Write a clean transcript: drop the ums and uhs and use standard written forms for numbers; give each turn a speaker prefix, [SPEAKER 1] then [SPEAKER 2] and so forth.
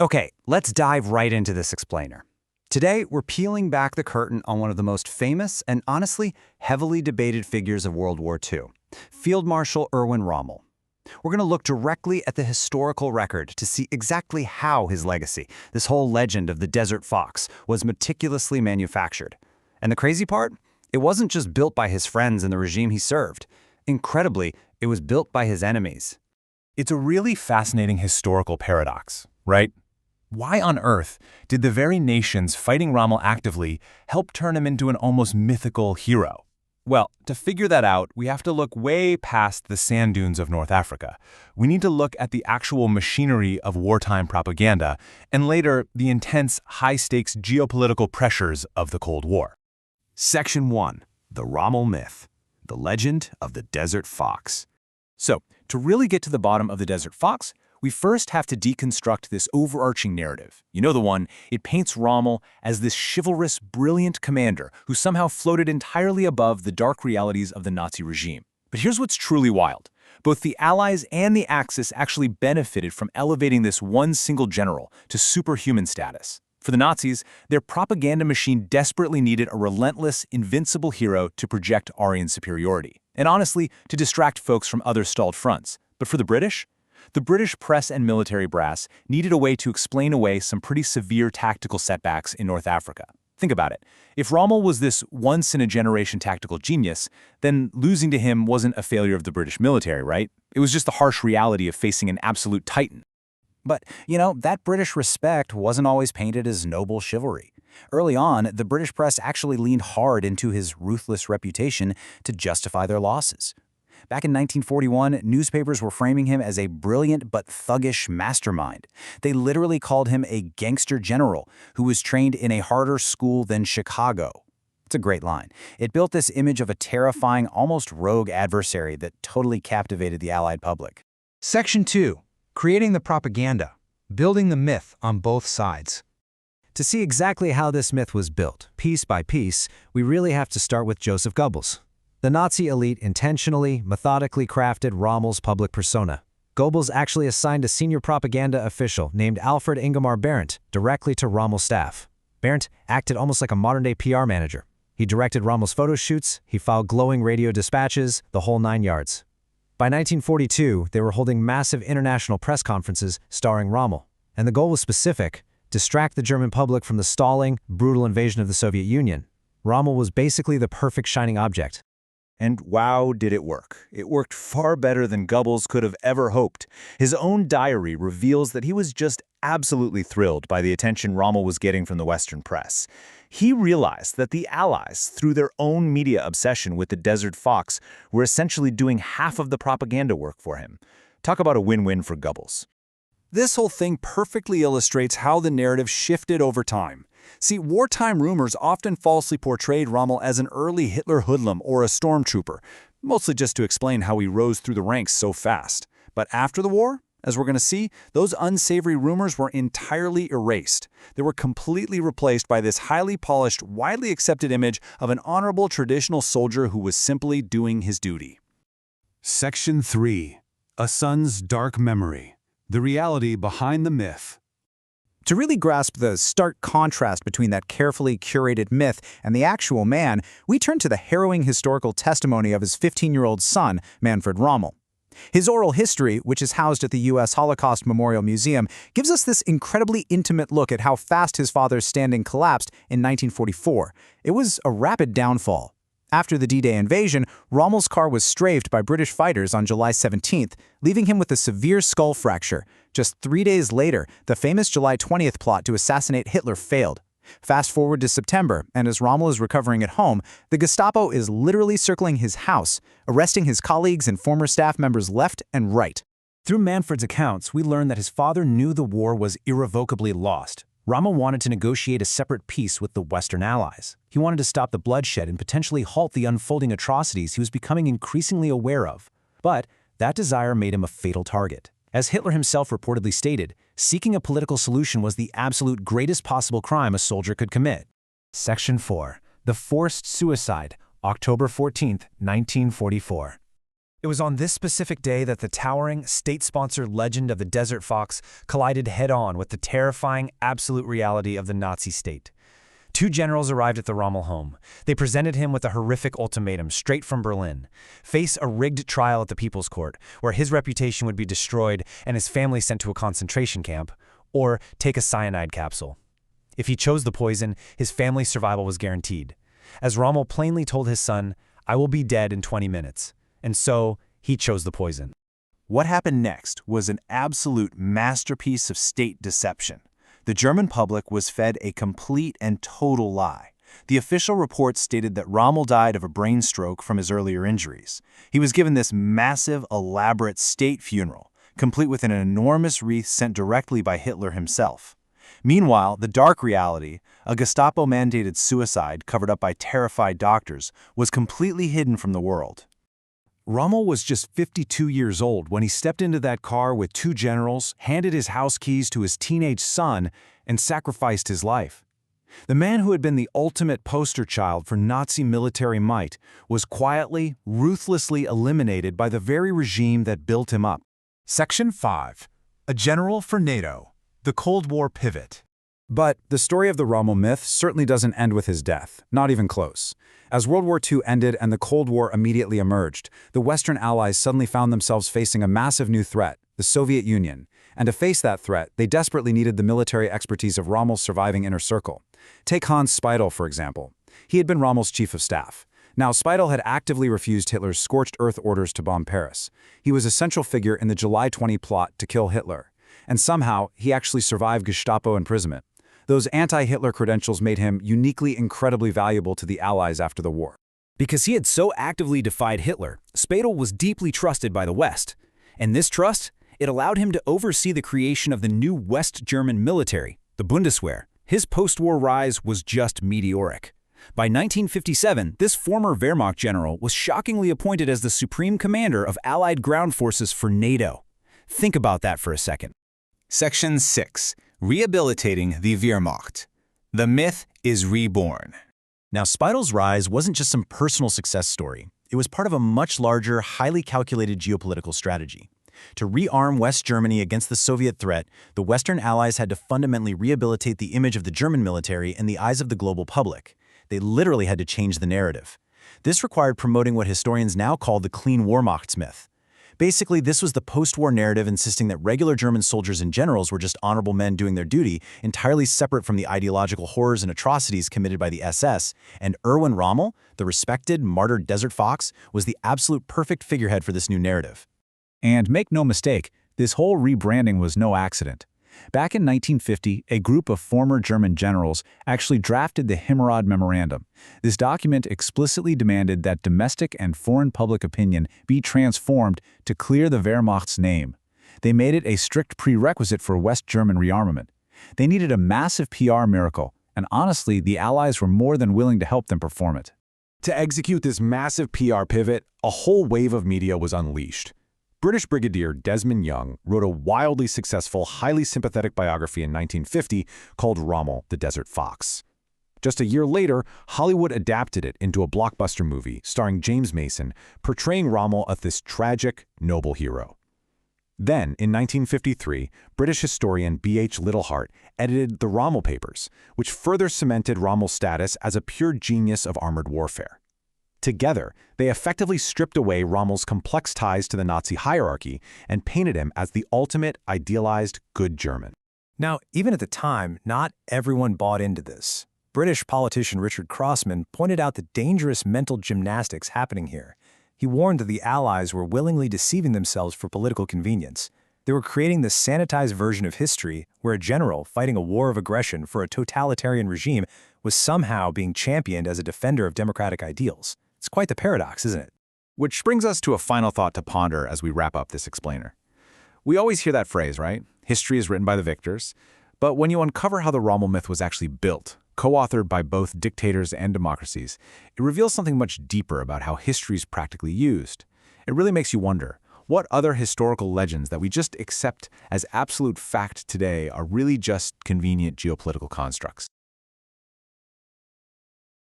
[SPEAKER 1] Okay, let's dive right into this explainer. Today, we're peeling back the curtain on one of the most famous and honestly heavily debated figures of World War II, Field Marshal Erwin Rommel. We're going to look directly at the historical record to see exactly how his legacy, this whole legend of the Desert Fox, was meticulously manufactured. And the crazy part? It wasn't just built by his friends and the regime he served. Incredibly, it was built by his enemies.
[SPEAKER 2] It's a really fascinating historical paradox, right? Why on earth did the very nations fighting Rommel actively help turn him into an almost mythical hero? Well, to figure that out, we have to look way past the sand dunes of North Africa. We need to look at the actual machinery of wartime propaganda, and later, the intense, high-stakes geopolitical pressures of the Cold War.
[SPEAKER 3] Section 1. The Rommel Myth. The Legend of the Desert Fox.
[SPEAKER 4] So, to really get to the bottom of the Desert Fox, we first have to deconstruct this overarching narrative. You know the one, it paints Rommel as this chivalrous, brilliant commander who somehow floated entirely above the dark realities of the Nazi regime. But here's what's truly wild. Both the Allies and the Axis actually benefited from elevating this one single general to superhuman status. For the Nazis, their propaganda machine desperately needed a relentless, invincible hero to project Aryan superiority, and honestly, to distract folks from other stalled fronts. But for the British press and military brass needed a way to explain away some pretty severe tactical setbacks in North Africa. Think about it. If Rommel was this once-in-a-generation tactical genius, then losing to him wasn't a failure of the British military, right? It was just the harsh reality of facing an absolute titan.
[SPEAKER 1] But, that British respect wasn't always painted as noble chivalry. Early on, the British press actually leaned hard into his ruthless reputation to justify their losses. Back in 1941, newspapers were framing him as a brilliant but thuggish mastermind. They literally called him a gangster general who was trained in a harder school than Chicago. It's a great line. It built this image of a terrifying, almost rogue adversary that totally captivated the Allied public.
[SPEAKER 5] Section 2. Creating the propaganda. Building the myth on both sides.
[SPEAKER 1] To see exactly how this myth was built, piece by piece, we really have to start with Joseph Goebbels. The Nazi elite intentionally, methodically crafted Rommel's public persona. Goebbels actually assigned a senior propaganda official named Alfred Ingemar Berendt directly to Rommel's staff. Berendt acted almost like a modern-day PR manager. He directed Rommel's photo shoots, he filed glowing radio dispatches, the whole 9 yards. By 1942, they were holding massive international press conferences starring Rommel. And the goal was specific: distract the German public from the stalling, brutal invasion of the Soviet Union. Rommel was basically the perfect shining object.
[SPEAKER 4] And wow, did it work. It worked far better than Goebbels could have ever hoped. His own diary reveals that he was just absolutely thrilled by the attention Rommel was getting from the Western press. He realized that the Allies, through their own media obsession with the Desert Fox, were essentially doing half of the propaganda work for him. Talk about a win-win for Goebbels.
[SPEAKER 6] This whole thing perfectly illustrates how the narrative shifted over time. See, wartime rumors often falsely portrayed Rommel as an early Hitler hoodlum or a stormtrooper, mostly just to explain how he rose through the ranks so fast. But after the war, as we're going to see, those unsavory rumors were entirely erased. They were completely replaced by this highly polished, widely accepted image of an honorable traditional soldier who was simply doing his duty.
[SPEAKER 3] Section 3. A Son's Dark Memory. The Reality Behind the Myth.
[SPEAKER 5] To really grasp the stark contrast between that carefully curated myth and the actual man, we turn to the harrowing historical testimony of his 15-year-old son, Manfred Rommel. His oral history, which is housed at the U.S. Holocaust Memorial Museum, gives us this incredibly intimate look at how fast his father's standing collapsed in 1944. It was a rapid downfall. After the D-Day invasion, Rommel's car was strafed by British fighters on July 17th, leaving him with a severe skull fracture. Just 3 days later, the famous July 20th plot to assassinate Hitler failed. Fast forward to September, and as Rommel is recovering at home, the Gestapo is literally circling his house, arresting his colleagues and former staff members left and right.
[SPEAKER 2] Through Manfred's accounts, we learn that his father knew the war was irrevocably lost. Rommel wanted to negotiate a separate peace with the Western Allies. He wanted to stop the bloodshed and potentially halt the unfolding atrocities he was becoming increasingly aware of. But that desire made him a fatal target. As Hitler himself reportedly stated, seeking a political solution was the absolute greatest possible crime a soldier could commit. Section 4. The Forced Suicide, October 14, 1944.
[SPEAKER 4] It was on this specific day that the towering, state-sponsored legend of the Desert Fox collided head-on with the terrifying, absolute reality of the Nazi state. Two generals arrived at the Rommel home. They presented him with a horrific ultimatum straight from Berlin: face a rigged trial at the People's Court, where his reputation would be destroyed and his family sent to a concentration camp, or take a cyanide capsule. If he chose the poison, his family's survival was guaranteed. As Rommel plainly told his son, "I will be dead in 20 minutes." And so, he chose the poison.
[SPEAKER 2] What happened next was an absolute masterpiece of state deception. The German public was fed a complete and total lie. The official report stated that Rommel died of a brain stroke from his earlier injuries. He was given this massive, elaborate state funeral, complete with an enormous wreath sent directly by Hitler himself. Meanwhile, the dark reality, a Gestapo-mandated suicide covered up by terrified doctors, was completely hidden from the world.
[SPEAKER 3] Rommel was just 52 years old when he stepped into that car with two generals, handed his house keys to his teenage son, and sacrificed his life. The man who had been the ultimate poster child for Nazi military might was quietly, ruthlessly eliminated by the very regime that built him up.
[SPEAKER 6] Section 5. A General for NATO. The Cold War Pivot.
[SPEAKER 5] But the story of the Rommel myth certainly doesn't end with his death, not even close. As World War II ended and the Cold War immediately emerged, the Western Allies suddenly found themselves facing a massive new threat, the Soviet Union. And to face that threat, they desperately needed the military expertise of Rommel's surviving inner circle. Take Hans Speidel, for example. He had been Rommel's chief of staff. Now, Speidel had actively refused Hitler's scorched earth orders to bomb Paris. He was a central figure in the July 20 plot to kill Hitler. And somehow, he actually survived Gestapo imprisonment. Those anti-Hitler credentials made him uniquely incredibly valuable to the Allies after the war.
[SPEAKER 4] Because he had so actively defied Hitler, Speidel was deeply trusted by the West. And this trust, it allowed him to oversee the creation of the new West German military, the Bundeswehr. His post-war rise was just meteoric. By 1957, this former Wehrmacht general was shockingly appointed as the supreme commander of Allied ground forces for NATO. Think about that for a second.
[SPEAKER 7] Section 6. Rehabilitating the Wehrmacht. The myth is reborn.
[SPEAKER 4] Now, Speidel's rise wasn't just some personal success story. It was part of a much larger, highly calculated geopolitical strategy. To rearm West Germany against the Soviet threat, the Western Allies had to fundamentally rehabilitate the image of the German military in the eyes of the global public. They literally had to change the narrative. This required promoting what historians now call the clean Wehrmacht myth. Basically, this was the post-war narrative insisting that regular German soldiers and generals were just honorable men doing their duty, entirely separate from the ideological horrors and atrocities committed by the SS, and Erwin Rommel, the respected, martyred Desert Fox, was the absolute perfect figurehead for this new narrative.
[SPEAKER 6] And make no mistake, this whole rebranding was no accident. Back in 1950, a group of former German generals actually drafted the Himmerod Memorandum. This document explicitly demanded that domestic and foreign public opinion be transformed to clear the Wehrmacht's name. They made it a strict prerequisite for West German rearmament. They needed a massive PR miracle, and honestly, the Allies were more than willing to help them perform it.
[SPEAKER 3] To execute this massive PR pivot, a whole wave of media was unleashed. British Brigadier Desmond Young wrote a wildly successful, highly sympathetic biography in 1950 called Rommel, the Desert Fox. Just a year later, Hollywood adapted it into a blockbuster movie starring James Mason, portraying Rommel as this tragic, noble hero. Then, in 1953, British historian B.H. Littleheart edited the Rommel Papers, which further cemented Rommel's status as a pure genius of armored warfare. Together, they effectively stripped away Rommel's complex ties to the Nazi hierarchy and painted him as the ultimate idealized good German.
[SPEAKER 4] Now, even at the time, not everyone bought into this. British politician Richard Crossman pointed out the dangerous mental gymnastics happening here. He warned that the Allies were willingly deceiving themselves for political convenience. They were creating this sanitized version of history where a general fighting a war of aggression for a totalitarian regime was somehow being championed as a defender of democratic ideals. It's quite the paradox, isn't it?
[SPEAKER 2] Which brings us to a final thought to ponder as we wrap up this explainer. We always hear that phrase, right? History is written by the victors. But when you uncover how the Rommel myth was actually built, co-authored by both dictators and democracies, it reveals something much deeper about how history is practically used. It really makes you wonder, what other historical legends that we just accept as absolute fact today are really just convenient geopolitical constructs?